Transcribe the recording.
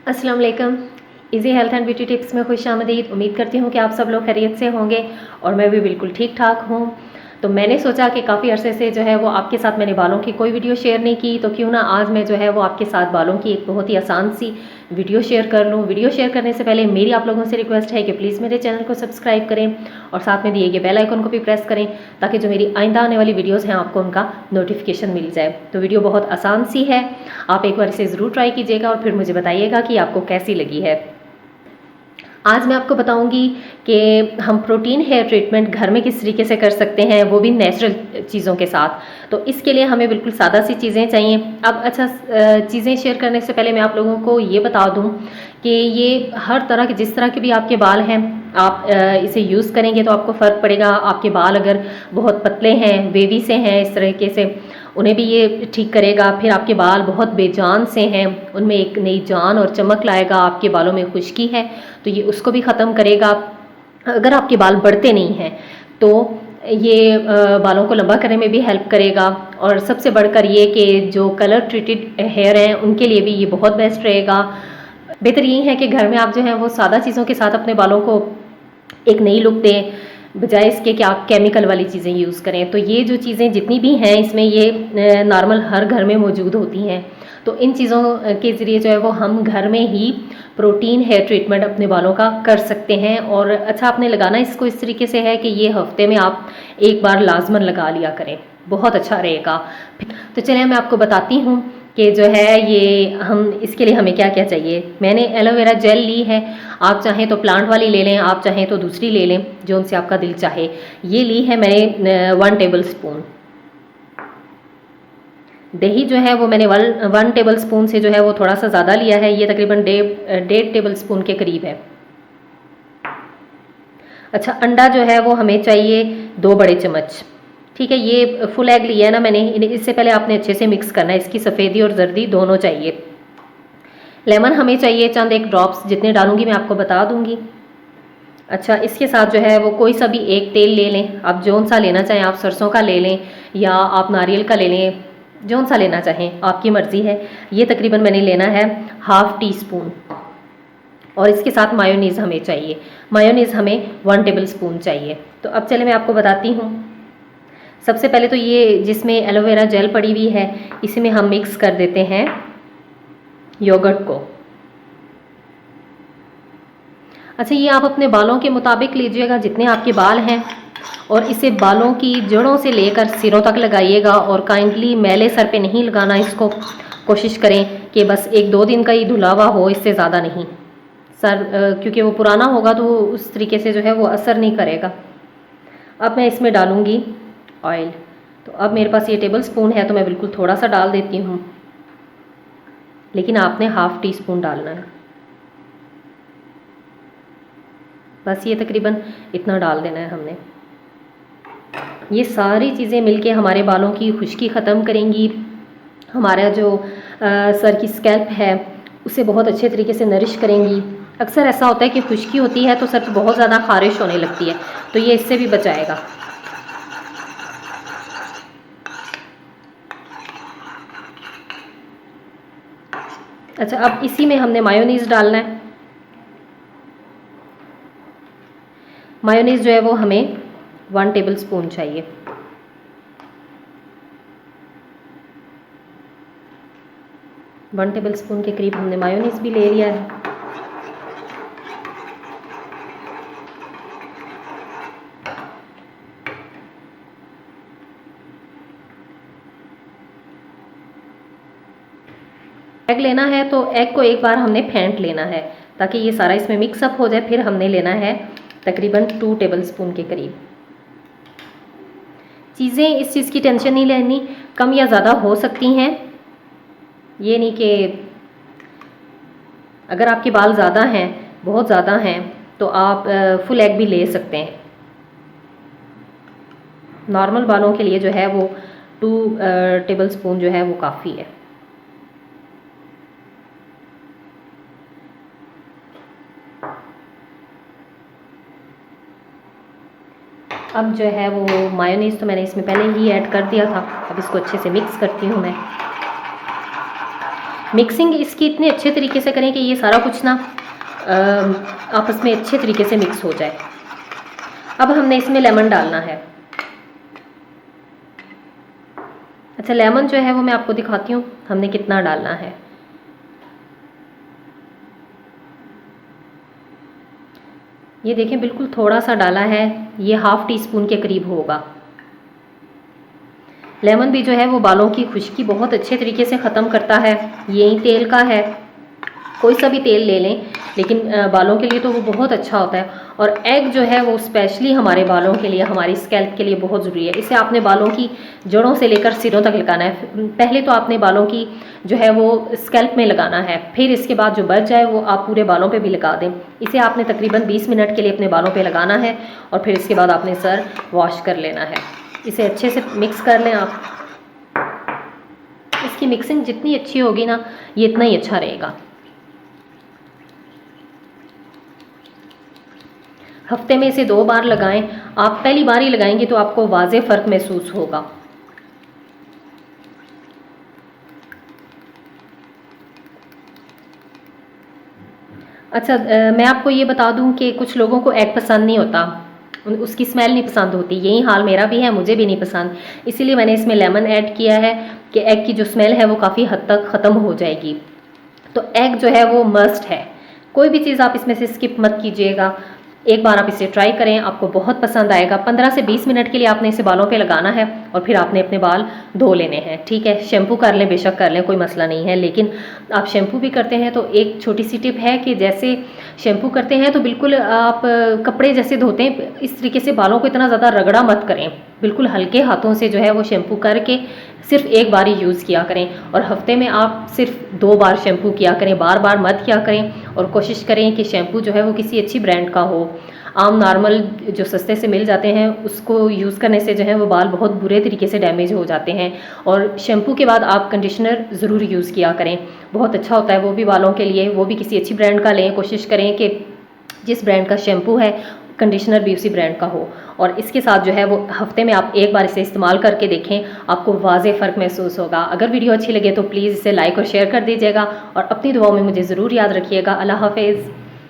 अस्सलाम वालेकुम। Easy health and beauty tips में खुश आमदीद। उम्मीद करती हूँ कि आप सब लोग खैरियत से होंगे और मैं भी बिल्कुल ठीक ठाक हूँ। तो मैंने सोचा कि काफ़ी अरसे से जो है वो आपके साथ मैंने बालों की कोई वीडियो शेयर नहीं की, तो क्यों ना आज मैं जो है वो आपके साथ बालों की एक बहुत ही आसान सी वीडियो शेयर कर लूँ। वीडियो शेयर करने से पहले मेरी आप लोगों से रिक्वेस्ट है कि प्लीज़ मेरे चैनल को सब्सक्राइब करें और साथ में दिए गए बेल आइकन को भी प्रेस करें ताकि जो मेरी आइंदा आने वाली वीडियोज़ हैं आपको उनका नोटिफिकेशन मिल जाए। तो वीडियो बहुत आसान सी है, आप एक बार इसे ज़रूर ट्राई कीजिएगा और फिर मुझे बताइएगा कि आपको कैसी लगी है। आज मैं आपको बताऊंगी कि हम प्रोटीन हेयर ट्रीटमेंट घर में किस तरीके से कर सकते हैं, वो भी नेचुरल चीज़ों के साथ। तो इसके लिए हमें बिल्कुल सादा सी चीज़ें चाहिए। अब अच्छा, चीज़ें शेयर करने से पहले मैं आप लोगों को ये बता दूं कि ये हर तरह के, जिस तरह के भी आपके बाल हैं, आप इसे यूज़ करेंगे तो आपको फ़र्क पड़ेगा। आपके बाल अगर बहुत पतले हैं, वेवी से हैं, इस तरीके से, उन्हें भी ये ठीक करेगा। फिर आपके बाल बहुत बेजान से हैं, उनमें एक नई जान और चमक लाएगा। आपके बालों में खुश्की है तो ये उसको भी ख़त्म करेगा। अगर आपके बाल बढ़ते नहीं हैं तो ये बालों को लंबा करने में भी हेल्प करेगा। और सबसे बढ़कर ये कि जो कलर ट्रीटेड हेयर हैं उनके लिए भी ये बहुत बेस्ट रहेगा। बेहतर ये है कि घर में आप जो है वो सादा चीज़ों के साथ अपने बालों को एक नई लुक दें, बजाय इसके कि आप केमिकल वाली चीज़ें यूज़ करें। तो ये जो चीज़ें जितनी भी हैं इसमें ये नॉर्मल हर घर में मौजूद होती हैं। तो इन चीज़ों के ज़रिए जो है वो हम घर में ही प्रोटीन हेयर ट्रीटमेंट अपने बालों का कर सकते हैं। और अच्छा, आपने लगाना इसको इस तरीके से है कि ये हफ्ते में आप एक बार लाजमन लगा लिया करें, बहुत अच्छा रहेगा। तो चलिए मैं आपको बताती हूँ कि जो है ये हम इसके लिए हमें क्या क्या चाहिए। मैंने एलोवेरा जेल ली है, आप चाहें तो प्लांट वाली ले लें, आप चाहें तो दूसरी ले लें, जो उनसे आपका दिल चाहे। ये ली है मैंने 1 टेबल स्पून। दही जो है वो मैंने 1 टेबल स्पून से जो है वो थोड़ा सा ज़्यादा लिया है, ये तकरीबन 1.5 टेबल स्पून के करीब है। अच्छा, अंडा जो है वो हमें चाहिए 2 बड़े चम्मच। ठीक है, ये फुल एग लिया है ना मैंने। इससे पहले आपने अच्छे से मिक्स करना है, इसकी सफ़ेदी और जर्दी दोनों चाहिए। लेमन हमें चाहिए चंद 1 ड्रॉप्स, जितने डालूंगी मैं आपको बता दूंगी। अच्छा, इसके साथ जो है वो कोई सा भी एक तेल ले लें, आप जौन सा लेना चाहें। आप सरसों का ले लें या आप नारियल का ले लें, जौन सा लेना चाहें, आपकी मर्ज़ी है। ये तकरीबन मैंने लेना है ½ टी स्पून। और इसके साथ मायोनीज़ हमें चाहिए। मायोनीज़ हमें 1 टेबल स्पून चाहिए। तो अब चले मैं आपको बताती हूँ। सबसे पहले तो ये जिसमें एलोवेरा जेल पड़ी हुई है, इसी में हम मिक्स कर देते हैं योगर्ट को। अच्छा, ये आप अपने बालों के मुताबिक लीजिएगा, जितने आपके बाल हैं, और इसे बालों की जड़ों से लेकर सिरों तक लगाइएगा। और काइंडली मैले सर पे नहीं लगाना इसको, कोशिश करें कि बस 1-2 दिन का ही धुलावा हो, इससे ज़्यादा नहीं। सर क्योंकि वो पुराना होगा तो उस तरीके से जो है वो असर नहीं करेगा। अब मैं इसमें डालूँगी ऑयल। तो अब मेरे पास ये टेबल स्पून है तो मैं बिल्कुल थोड़ा सा डाल देती हूँ, लेकिन आपने ½ टी स्पून डालना है। बस ये तकरीबन इतना डाल देना है हमने। ये सारी चीज़ें मिलके हमारे बालों की खुश्की ख़त्म करेंगी। हमारा जो सर की स्कैल्प है उसे बहुत अच्छे तरीके से नरिश करेंगी। अक्सर ऐसा होता है कि खुश्की होती है तो सर पर बहुत ज़्यादा खारिश होने लगती है, तो ये इससे भी बचाएगा। अच्छा, अब इसी में हमने मायोनीज़ डालना है। मायोनीज़ जो है वो हमें 1 टेबल स्पून चाहिए। वन टेबल स्पून के करीब हमने मायोनीज़ भी ले लिया है। एग लेना है तो एग को एक बार हमने फेंट लेना है ताकि ये सारा इसमें मिक्सअप हो जाए। फिर हमने लेना है तकरीबन 2 टेबल स्पून के करीब। चीज़ें इस चीज़ की टेंशन नहीं लेनी, कम या ज़्यादा हो सकती हैं। ये नहीं कि अगर आपके बाल ज़्यादा हैं, बहुत ज़्यादा हैं, तो आप फुल एग भी ले सकते हैं। नॉर्मल बालों के लिए जो है वो 2 टेबल स्पून जो है वो काफ़ी है। अब जो है वो मायोनीज़ तो मैंने इसमें पहले ही ऐड कर दिया था। अब इसको अच्छे से मिक्स करती हूँ मैं। मिक्सिंग इसकी इतने अच्छे तरीके से करें कि ये सारा कुछ ना आपस में अच्छे तरीके से मिक्स हो जाए। अब हमने इसमें लेमन डालना है। अच्छा, लेमन जो है वो मैं आपको दिखाती हूँ हमने कितना डालना है। ये देखें बिल्कुल थोड़ा सा डाला है, ये हाफ टी स्पून के करीब होगा। लेमन भी जो है वो बालों की खुश्की बहुत अच्छे तरीके से ख़त्म करता है। यही तेल का है, कोई सा भी तेल ले लें, लेकिन बालों के लिए तो वो बहुत अच्छा होता है। और एग जो है वो स्पेशली हमारे बालों के लिए, हमारी स्कैल्प के लिए बहुत ज़रूरी है। इसे आपने बालों की जड़ों से लेकर सिरों तक लगाना है। पहले तो आपने बालों की जो है वो स्कैल्प में लगाना है, फिर इसके बाद जो बच जाए वो आप पूरे बालों पे भी लगा दें। इसे आपने तकरीबन 20 मिनट के लिए अपने बालों पे लगाना है और फिर इसके बाद आपने सर वॉश कर लेना है। इसे अच्छे से मिक्स कर लें आप। इसकी मिक्सिंग जितनी अच्छी होगी ना, ये इतना ही अच्छा रहेगा। हफ्ते में इसे 2 बार लगाएं। आप पहली बार ही लगाएंगे तो आपको वाज़े फ़र्क महसूस होगा। अच्छा, मैं आपको ये बता दूं कि कुछ लोगों को एग पसंद नहीं होता, उसकी स्मेल नहीं पसंद होती। यही हाल मेरा भी है, मुझे भी नहीं पसंद। इसीलिए मैंने इसमें लेमन ऐड किया है कि एग की जो स्मेल है वो काफ़ी हद तक ख़त्म हो जाएगी। तो एग जो है वो मस्ट है, कोई भी चीज़ आप इसमें से स्किप मत कीजिएगा। एक बार आप इसे ट्राई करें, आपको बहुत पसंद आएगा। 15 से 20 मिनट के लिए आपने इसे बालों पे लगाना है और फिर आपने अपने बाल धो लेने हैं। ठीक है, शैम्पू कर लें, बेशक कर लें, कोई मसला नहीं है। लेकिन आप शैम्पू भी करते हैं तो एक छोटी सी टिप है कि जैसे शैम्पू करते हैं तो बिल्कुल आप कपड़े जैसे धोते हैं इस तरीके से बालों को इतना ज़्यादा रगड़ा मत करें। बिल्कुल हल्के हाथों से जो है वो शैम्पू करके सिर्फ एक बार ही यूज़ किया करें। और हफ्ते में आप सिर्फ 2 बार शैम्पू किया करें, बार बार मत किया करें। और कोशिश करें कि शैम्पू जो है वो किसी अच्छी ब्रांड का हो। आम नॉर्मल जो सस्ते से मिल जाते हैं उसको यूज़ करने से जो है वो बाल बहुत बुरे तरीके से डैमेज हो जाते हैं। और शैम्पू के बाद आप कंडीशनर ज़रूर यूज़ किया करें, बहुत अच्छा होता है वो भी बालों के लिए। वो भी किसी अच्छी ब्रांड का लें, कोशिश करें कि जिस ब्रांड का शैम्पू है कंडीशनर भी उसी ब्रांड का हो। और इसके साथ जो है वो हफ्ते में आप एक बार इसे इस्तेमाल करके देखें, आपको वाज़े फ़र्क महसूस होगा। अगर वीडियो अच्छी लगे तो प्लीज़ इसे लाइक और शेयर कर दीजिएगा और अपनी दुआओं में मुझे ज़रूर याद रखिएगा। अल्लाह हाफ़िज़।